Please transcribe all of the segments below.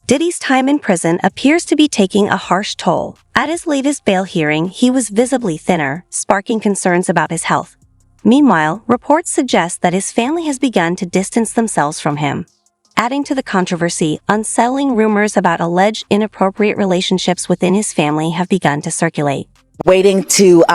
Diddy's time in prison appears to be taking a harsh toll. At his latest bail hearing, he was visibly thinner, sparking concerns about his health. Meanwhile, reports suggest that his family has begun to distance themselves from him. Adding to the controversy, unsettling rumors about alleged inappropriate relationships within his family have begun to circulate. Waiting to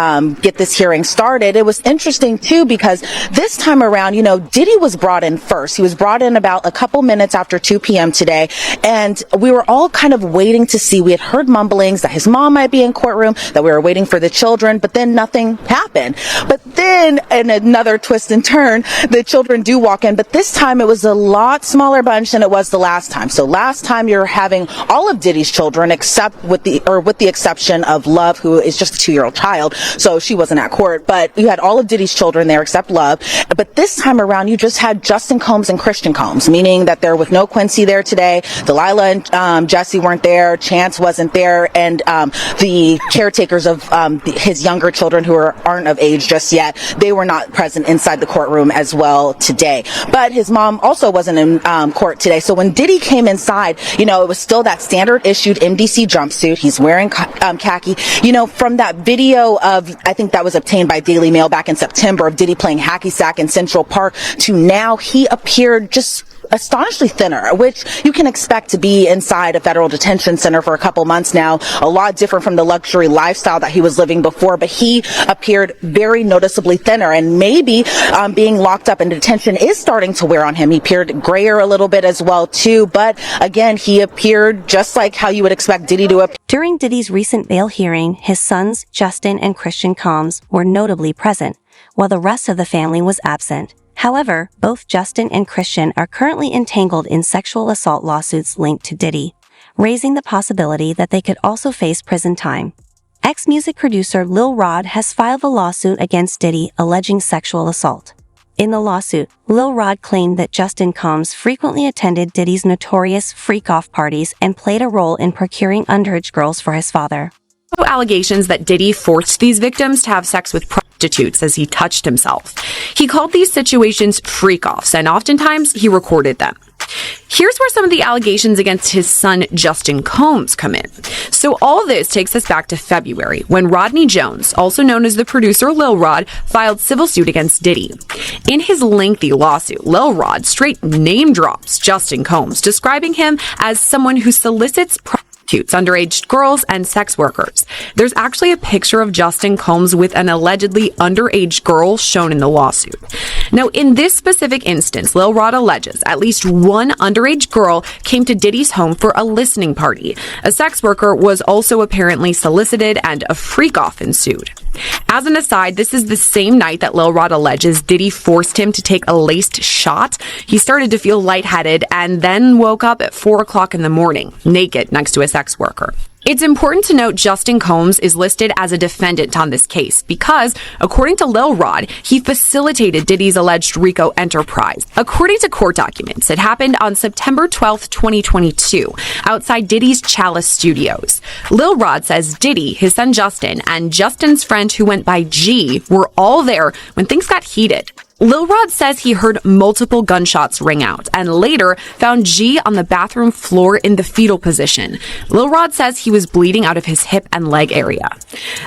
get this hearing started. It was interesting too because this time around, Diddy was brought in first. He was brought in about a couple minutes after 2 p.m. today, and we were all kind of waiting to see. We had heard mumblings that his mom might be in courtroom, that we were waiting for the children, but then nothing happened. But then, in another twist and turn, the children do walk in, but this time it was a lot smaller bunch than it was the last time. So last time you're having all of Diddy's children, except with the exception of Love, who is just a 2-year-old child, so she wasn't at court, but you had all of Diddy's children there except Love. But this time around, you just had Justin Combs and Christian Combs, meaning that there was no Quincy there today. Delilah and Jesse weren't there. Chance wasn't there, and the caretakers of his younger children who aren't of age just yet, they were not present inside the courtroom as well today. But his mom also wasn't in court today. So when Diddy came inside, it was still that standard issued MDC jumpsuit. He's wearing khaki. From that video of, I think that was obtained by Daily Mail back in September, of Diddy playing hacky sack in Central Park, to now he appeared just astonishingly thinner, which you can expect to be inside a federal detention center for a couple months now. A lot different from the luxury lifestyle that he was living before, but he appeared very noticeably thinner, and maybe being locked up in detention is starting to wear on him. He appeared grayer a little bit as well too, but again, he appeared just like how you would expect Diddy to appear. During Diddy's recent bail hearing, his sons, Justin and Christian Combs, were notably present, while the rest of the family was absent. However, both Justin and Christian are currently entangled in sexual assault lawsuits linked to Diddy, raising the possibility that they could also face prison time. Ex-music producer Lil Rod has filed a lawsuit against Diddy alleging sexual assault. In the lawsuit, Lil Rod claimed that Justin Combs frequently attended Diddy's notorious freak-off parties and played a role in procuring underage girls for his father. Allegations that Diddy forced these victims to have sex with prostitutes as he touched himself. He called these situations freak-offs, and oftentimes he recorded them. Here's where some of the allegations against his son Justin Combs come in. So all this takes us back to February, when Rodney Jones, also known as the producer Lil Rod, filed civil suit against Diddy. In his lengthy lawsuit, Lil Rod straight name drops Justin Combs, describing him as someone who solicits underage girls and sex workers. There's actually a picture of Justin Combs with an allegedly underage girl shown in the lawsuit. Now, in this specific instance, Lil Rod alleges at least one underage girl came to Diddy's home for a listening party. A sex worker was also apparently solicited, and a freak-off ensued. As an aside, this is the same night that Lil Rod alleges Diddy forced him to take a laced shot. He started to feel lightheaded and then woke up at 4 o'clock in the morning, naked next to a sex worker. It's important to note Justin Combs is listed as a defendant on this case because, according to Lil Rod, he facilitated Diddy's alleged RICO enterprise. According to court documents, it happened on September 12th, 2022, outside Diddy's Chalice Studios. Lil Rod says Diddy, his son Justin, and Justin's friend who went by G were all there when things got heated. Lil Rod says he heard multiple gunshots ring out and later found G on the bathroom floor in the fetal position. Lil Rod says he was bleeding out of his hip and leg area.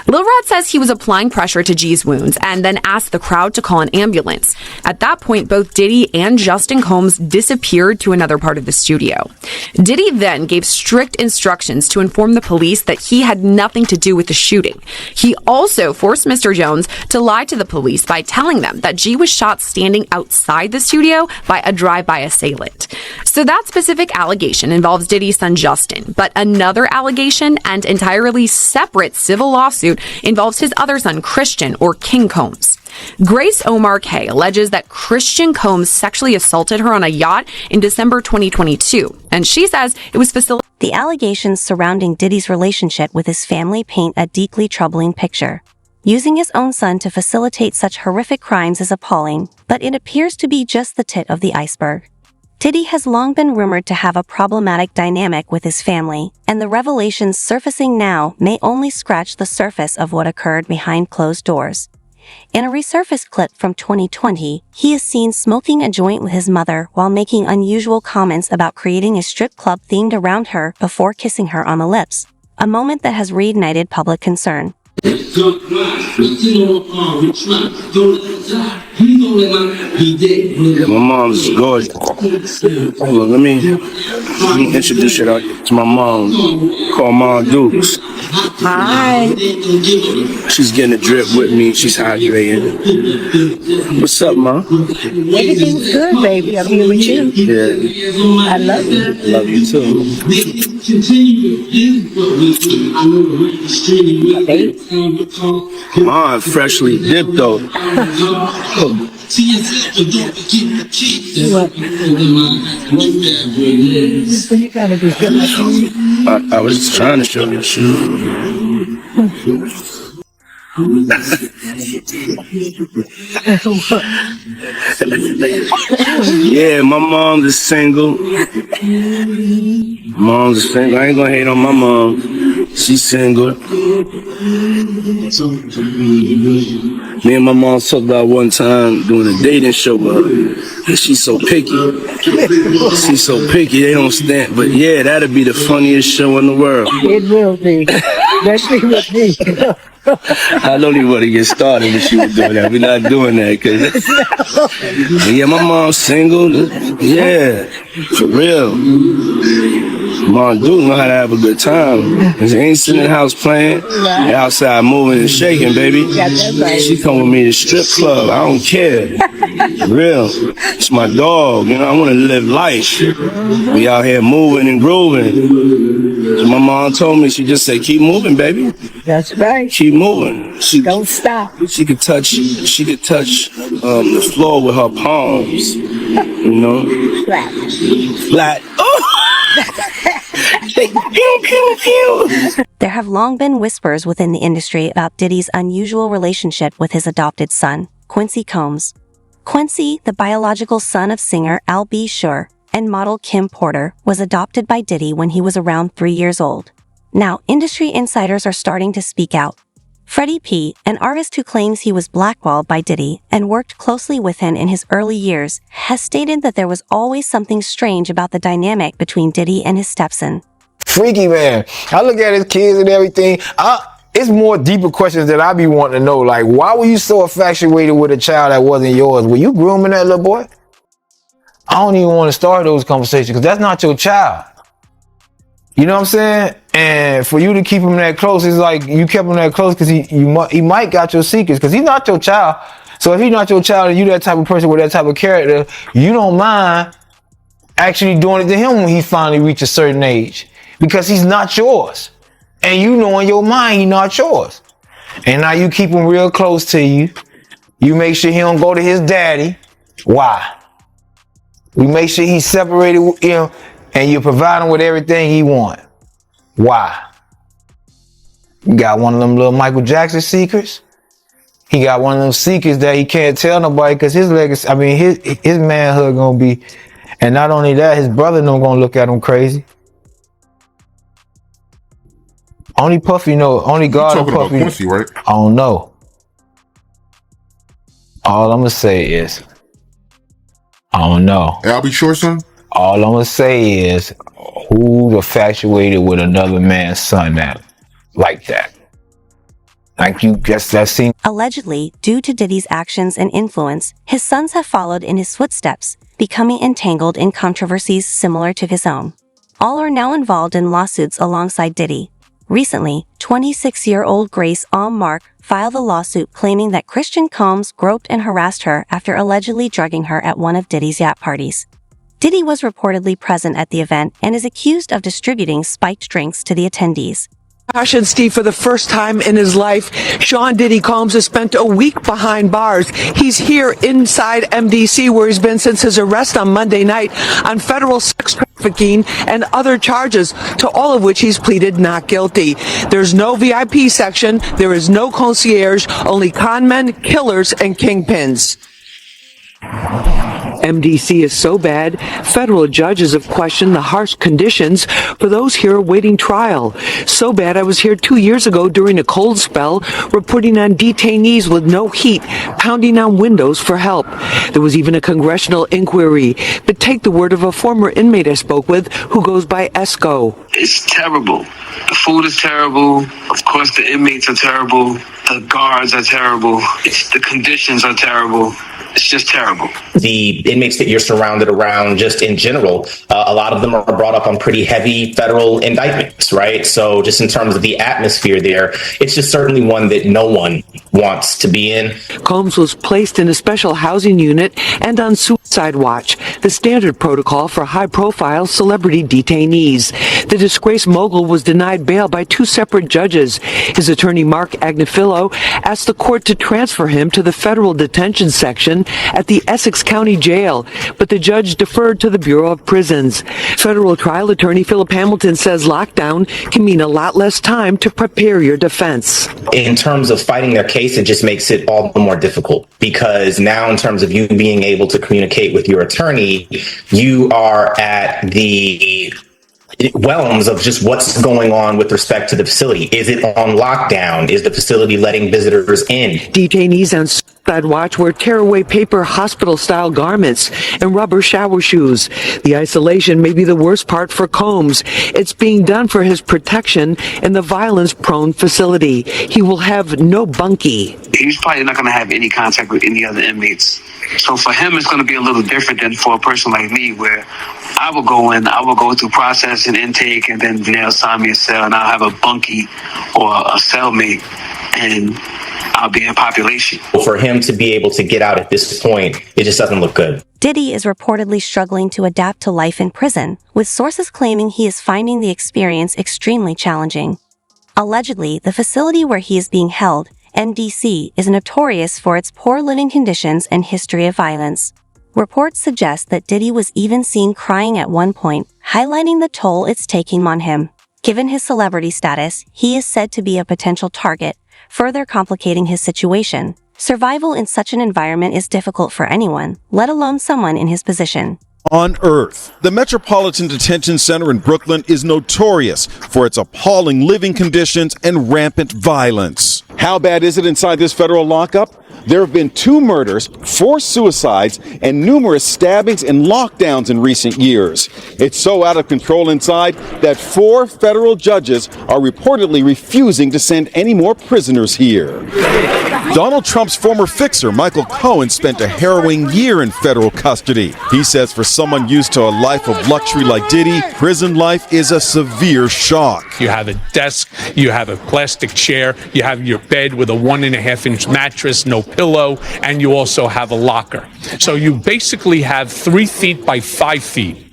Lil Rod says he was applying pressure to G's wounds and then asked the crowd to call an ambulance. At that point, both Diddy and Justin Combs disappeared to another part of the studio. Diddy then gave strict instructions to inform the police that he had nothing to do with the shooting. He also forced Mr. Jones to lie to the police by telling them that G was shot standing outside the studio by a drive-by assailant. So that specific allegation involves Diddy's son Justin, but another allegation and entirely separate civil lawsuit involves his other son Christian, or King Combs. Grace Omar K alleges that Christian Combs sexually assaulted her on a yacht in December 2022, and she says it was facilitated. The allegations surrounding Diddy's relationship with his family paint a deeply troubling picture. Using his own son to facilitate such horrific crimes is appalling, but it appears to be just the tip of the iceberg. Diddy has long been rumored to have a problematic dynamic with his family, and the revelations surfacing now may only scratch the surface of what occurred behind closed doors. In a resurfaced clip from 2020, he is seen smoking a joint with his mother while making unusual comments about creating a strip club themed around her before kissing her on the lips, a moment that has reignited public concern. My mom's gorgeous. Hold on, let me introduce you to my mom, called Mom Dukes. Hi. She's getting a drip with me. She's hydrating. What's up, Mom? Everything's good, baby. I'm here with you. Yeah. I love you. Love you too. Mom, freshly dipped though. You gotta be good. I was just trying to show you. Yeah, my mom's is single. Mom's is single. I ain't gonna hate on my mom. She's single. Me and my mom talked about one time doing a dating show with her. She's so picky. She's so picky, they don't stand. But yeah, that'd be the funniest show in the world. It will be. Especially with me. I don't even want to get started when she was doing that. We're not doing that. Yeah, my mom's single. Yeah, for real. Mom do know how to have a good time. She ain't sitting in the house playing. They outside moving and shaking, baby. She come with me to strip club. I don't care. For real. It's my dog. You know, I want to live life. We out here moving and grooving. So my mom told me, she just said, keep moving, baby. That's right. Keep moving. Don't stop. She could touch the floor with her palms. You know? Flat. Flat. Oh! Pew, pew, pew. There have long been whispers within the industry about Diddy's unusual relationship with his adopted son, Quincy Combs. Quincy, the biological son of singer Al B. Sure and model Kim Porter, was adopted by Diddy when he was around 3 years old. Now, industry insiders are starting to speak out. Freddie P., an artist who claims he was blackballed by Diddy and worked closely with him in his early years, has stated that there was always something strange about the dynamic between Diddy and his stepson. Freaky, man. I look at his kids and everything. It's more deeper questions that I be wanting to know. Like, why were you so infatuated with a child that wasn't yours? Were you grooming that little boy? I don't even want to start those conversations because that's not your child. You know what I'm saying? And for you to keep him that close, it's like you kept him that close because he might got your secrets because he's not your child. So if he's not your child and you that type of person with that type of character, you don't mind actually doing it to him when he finally reaches a certain age because he's not yours. And you know in your mind he's not yours. And now you keep him real close to you. You make sure he don't go to his daddy. Why? We make sure he's separated with him and you provide him with everything he wants. Why? You got one of them little Michael Jackson secrets. He got one of them secrets that he can't tell nobody because his legacy, his manhood gonna be, and not only that, his brother no gonna look at him crazy. Only Puffy know, only God and talking Puffy. about Quincy, right? I don't know. All I'm gonna say is, I don't know. I'll be sure, son. All I'm gonna say is, who's infatuated with another man's son that like that? Like you guess that seems. Allegedly, due to Diddy's actions and influence, his sons have followed in his footsteps, becoming entangled in controversies similar to his own. All are now involved in lawsuits alongside Diddy. Recently, 26-year-old Grace Mark filed a lawsuit claiming that Christian Combs groped and harassed her after allegedly drugging her at one of Diddy's yacht parties. Diddy was reportedly present at the event and is accused of distributing spiked drinks to the attendees. Josh and Steve, for the first time in his life, Sean Diddy Combs has spent a week behind bars. He's here inside MDC where he's been since his arrest on Monday night on federal sex trafficking and other charges, to all of which he's pleaded not guilty. There's no VIP section, there is no concierge, only con men, killers, and kingpins. MDC is so bad, federal judges have questioned the harsh conditions for those here awaiting trial. So bad I was here 2 years ago during a cold spell, reporting on detainees with no heat, pounding on windows for help. There was even a congressional inquiry. But take the word of a former inmate I spoke with who goes by Esco. It's terrible. The food is terrible. Of course, the inmates are terrible. The guards are terrible. The conditions are terrible. It's just terrible. The inmates that you're surrounded around, just in general, a lot of them are brought up on pretty heavy federal indictments, right? So just in terms of the atmosphere there, it's just certainly one that no one wants to be in. Combs was placed in a special housing unit and on suicide watch, the standard protocol for high-profile celebrity detainees. The disgraced mogul was denied bail by 2 separate judges. His attorney, Mark Agnifilo, asked the court to transfer him to the federal detention section at the Essex County Jail, but the judge deferred to the Bureau of Prisons. Federal trial attorney Philip Hamilton says lockdown can mean a lot less time to prepare your defense. In terms of fighting their case, it just makes it all the more difficult, because now in terms of you being able to communicate with your attorney, you are at the realms of just what's going on with respect to the facility. Is it on lockdown? Is the facility letting visitors in? Detainees on suicide watch wear tear-away paper hospital-style garments and rubber shower shoes. The isolation may be the worst part for Combs. It's being done for his protection in the violence-prone facility. He will have no bunkie. He's probably not going to have any contact with any other inmates. So for him, it's going to be a little different than for a person like me, where I will go in, I will go through process and intake, and then they'll assign me a cell, and I'll have a bunkie or a cellmate, and I'll be in population. For him to be able to get out at this point, it just doesn't look good. Diddy is reportedly struggling to adapt to life in prison, with sources claiming he is finding the experience extremely challenging. Allegedly, the facility where he is being held, MDC, is notorious for its poor living conditions and history of violence. Reports suggest that Diddy was even seen crying at one point, highlighting the toll it's taking on him. Given his celebrity status, he is said to be a potential target, further complicating his situation. Survival in such an environment is difficult for anyone, let alone someone in his position. On Earth, the Metropolitan Detention Center in Brooklyn is notorious for its appalling living conditions and rampant violence. How bad is it inside this federal lockup? There have been 2 murders, 4 suicides, and numerous stabbings and lockdowns in recent years. It's so out of control inside that 4 federal judges are reportedly refusing to send any more prisoners here. Donald Trump's former fixer, Michael Cohen, spent a harrowing year in federal custody. He says for someone used to a life of luxury like Diddy, prison life is a severe shock. You have a desk, you have a plastic chair, you have your bed with a 1.5-inch mattress, no pillow, and you also have a locker. So you basically have 3 feet by 5 feet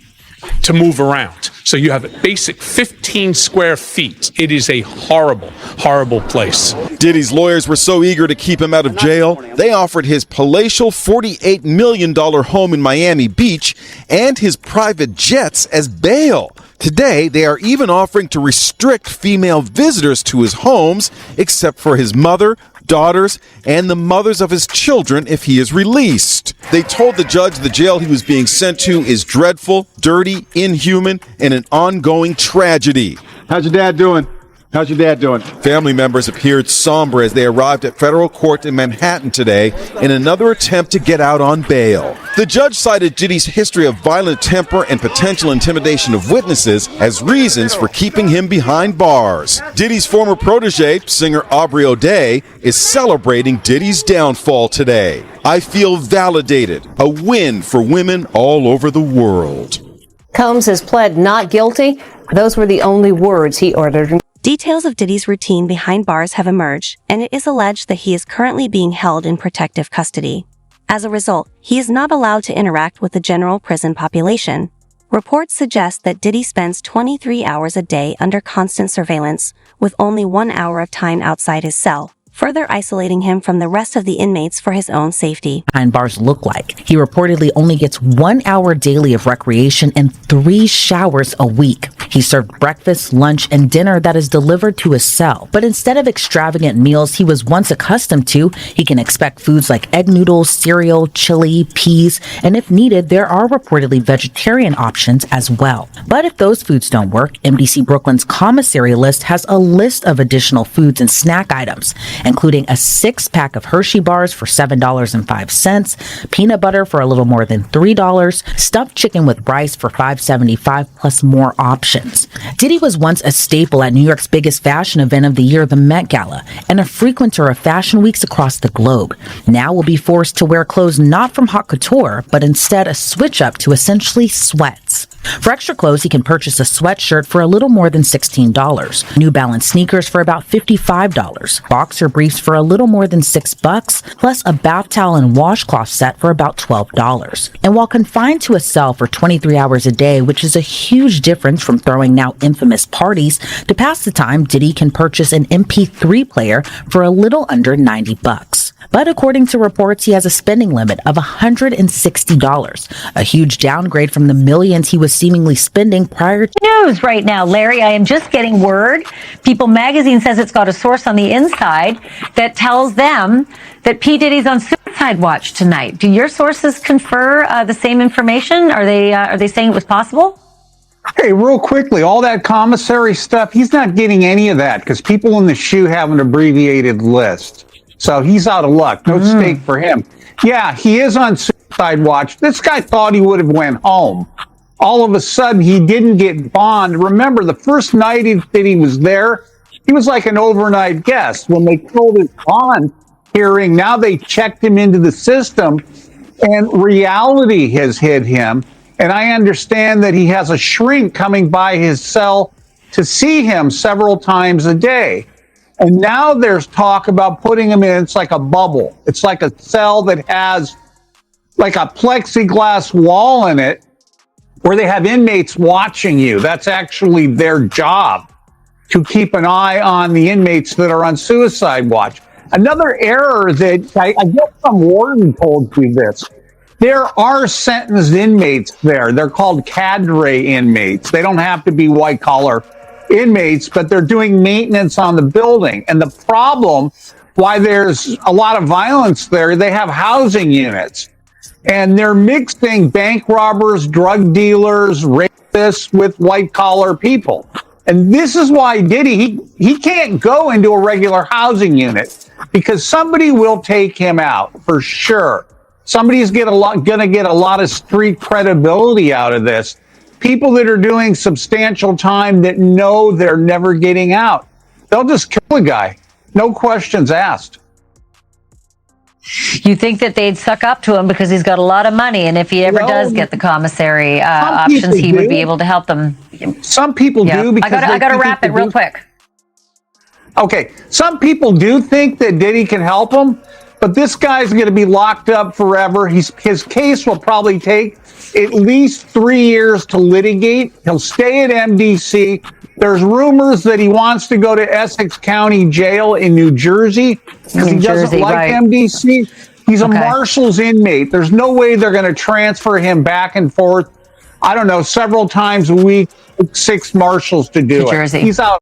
to move around. So you have a basic 15 square feet. It is a horrible, horrible place. Diddy's lawyers were so eager to keep him out of jail, they offered his palatial $48 million home in Miami Beach and his private jets as bail. Today, they are even offering to restrict female visitors to his homes, except for his mother, daughters, and the mothers of his children if he is released. They told the judge the jail he was being sent to is dreadful, dirty, inhuman, and an ongoing tragedy. How's your dad doing? How's your dad doing? Family members appeared somber as they arrived at federal court in Manhattan today in another attempt to get out on bail. The judge cited Diddy's history of violent temper and potential intimidation of witnesses as reasons for keeping him behind bars. Diddy's former protege, singer Aubrey O'Day, is celebrating Diddy's downfall today. I feel validated, a win for women all over the world. Combs has pled not guilty. Those were the only words he uttered. Details of Diddy's routine behind bars have emerged, and it is alleged that he is currently being held in protective custody. As a result, he is not allowed to interact with the general prison population. Reports suggest that Diddy spends 23 hours a day under constant surveillance, with only 1 hour of time outside his cell. further isolating him from the rest of the inmates for his own safety. Behind bars look like. He reportedly only gets 1 hour daily of recreation and 3 showers a week. He's served breakfast, lunch, and dinner that is delivered to his cell. But instead of extravagant meals he was once accustomed to, he can expect foods like egg noodles, cereal, chili, peas, and if needed, there are reportedly vegetarian options as well. But if those foods don't work, MDC Brooklyn's commissary list has a list of additional foods and snack items, including a 6-pack of Hershey bars for $7.05, peanut butter for a little more than $3, stuffed chicken with rice for $5.75, plus more options. Diddy was once a staple at New York's biggest fashion event of the year, the Met Gala, and a frequenter of fashion weeks across the globe. Now will be forced to wear clothes not from haute couture, but instead a switch up to essentially sweats. For extra clothes, he can purchase a sweatshirt for a little more than $16, New Balance sneakers for about $55, boxer briefs for a little more than $6, plus a bath towel and washcloth set for about $12. And while confined to a cell for 23 hours a day, which is a huge difference from throwing now infamous parties, to pass the time, Diddy can purchase an MP3 player for a little under $90. But according to reports, he has a spending limit of $160, a huge downgrade from the millions he was seemingly spending prior to. News right now, Larry. I am just getting word. People magazine says it's got a source on the inside that tells them that P. Diddy's on suicide watch tonight. Do your sources confer the same information? Are they saying it was possible? Hey, real quickly, all that commissary stuff, he's not getting any of that because people in the SHU have an abbreviated list. So he's out of luck. No stake for him. Yeah, he is on suicide watch. This guy thought he would have went home. All of a sudden, he didn't get bond. Remember, the first night that he was there, he was like an overnight guest. When they killed his bond hearing, now they checked him into the system, and reality has hit him. And I understand that he has a shrink coming by his cell to see him several times a day. And now there's talk about putting him in, it's like a bubble. It's like a cell that has like a plexiglass wall in it where they have inmates watching you. That's actually their job, to keep an eye on the inmates that are on suicide watch. Another error that I guess some warden told you this. There are sentenced inmates there. They're called cadre inmates. They don't have to be white collar inmates, but they're doing maintenance on the building. And the problem why there's a lot of violence there, they have housing units. And they're mixing bank robbers, drug dealers, rapists with white collar people. And this is why Diddy, he can't go into a regular housing unit because somebody will take him out for sure. Somebody's gonna get a lot of street credibility out of this. People that are doing substantial time that know they're never getting out. They'll just kill a guy. No questions asked. You think that they'd suck up to him because he's got a lot of money, and if he ever does get the commissary options, he would be able to help them. Some people do because I got to wrap it real quick. Okay, some people do think that Diddy can help them, but this guy's going to be locked up forever. His case will probably take at least 3 years to litigate. He'll stay at MDC. There's rumors that he wants to go to Essex County Jail in New Jersey because he doesn't like MDC. He's a Marshals inmate. There's no way they're going to transfer him back and forth, I don't know, several times a week, 6 Marshals to do it. He's out.